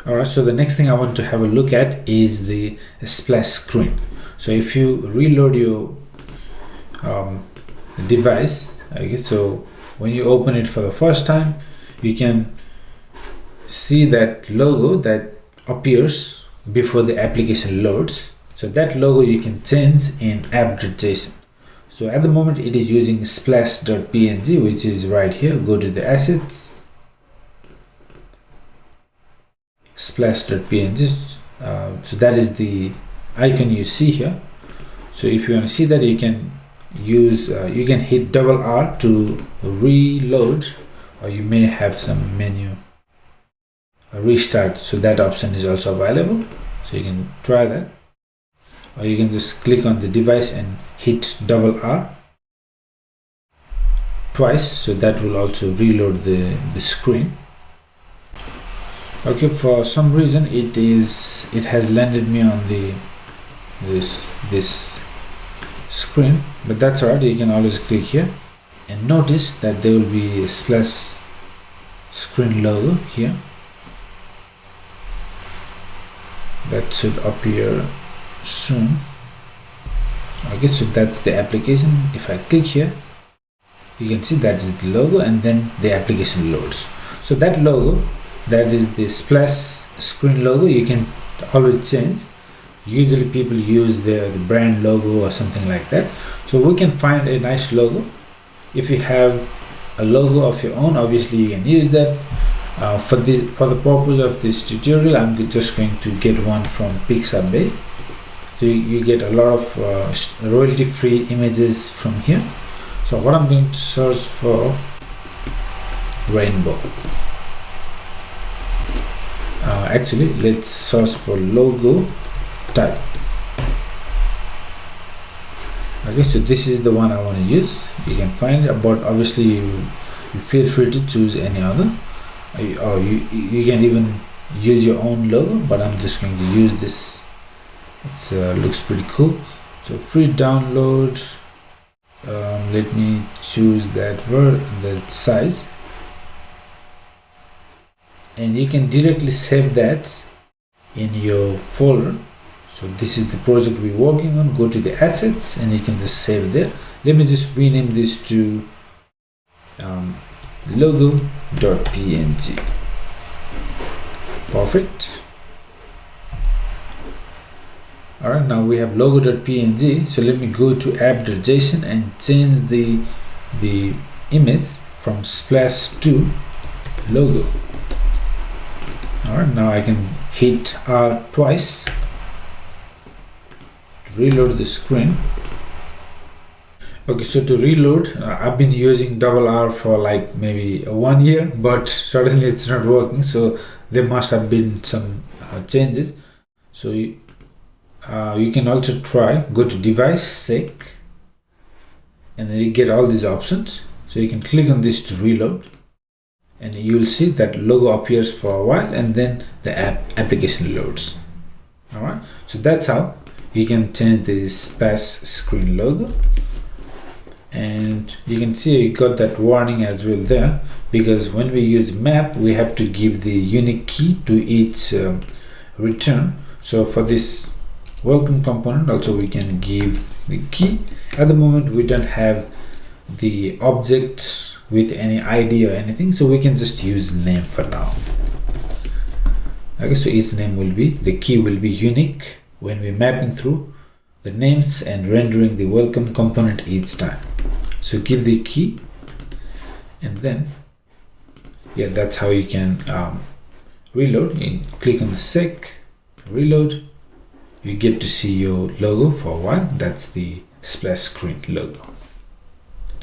All right, so the next thing I want to have a look at is the splash screen. So if you reload your device, okay, so when you open it for the first time, you can see that logo that appears before the application loads. So that logo you can change in app.json. So at the moment it is using splash.png, which is right here. Go to the assets, splash.png. So that is the icon you see here. So if you want to see that, you can use you can hit double R to reload, or you may have some menu restart, so that option is also available, so you can try that. Or you can just click on the device and hit double R twice, so that will also reload the screen. Okay, for some reason it has landed me on this screen, but that's alright. You can always click here and notice that there will be a splash screen logo here that should appear soon. Okay, so that's the application. If I click here, you can see that is the logo, and then the application loads. So that logo, that is the splash screen logo, you can always change. Usually people use the brand logo or something like that, so we can find a nice logo. If you have a logo of your own, obviously you can use that. For the purpose of this tutorial, I'm just going to get one from Pixabay. So you get a lot of royalty-free images from here. So what I'm going to search for, rainbow. Actually, let's search for logo type. Okay, so this is the one I want to use. You can find it, but obviously you feel free to choose any other. Or you can even use your own logo, but I'm just going to use this. It looks pretty cool. So free download. Let me choose that size, and you can directly save that in your folder. So this is the project we're working on. Go to the assets and you can just save there. Let me just rename this to logo.png. Perfect. All right, now we have logo.png. So let me go to app.json and change the image from splash to logo. All right, now I can hit R twice to reload the screen. Okay, so to reload, I've been using double R for like maybe 1 year, but suddenly it's not working. So there must have been some changes. So you can also try, go to device sec, and then you get all these options. So you can click on this to reload, and you'll see that logo appears for a while, and then the application loads. All right, so that's how you can change the splash screen logo. And you can see you got that warning as well there, because when we use map, we have to give the unique key to each return. So for this welcome component also, we can give the key. At the moment we don't have the object with any ID or anything, so we can just use name for now. Okay, so each name will be, the key will be unique when we're mapping through the names and rendering the welcome component each time. So give the key, and then yeah, that's how you can reload. You click on the sec, reload, you get to see your logo for a while. That's the splash screen logo.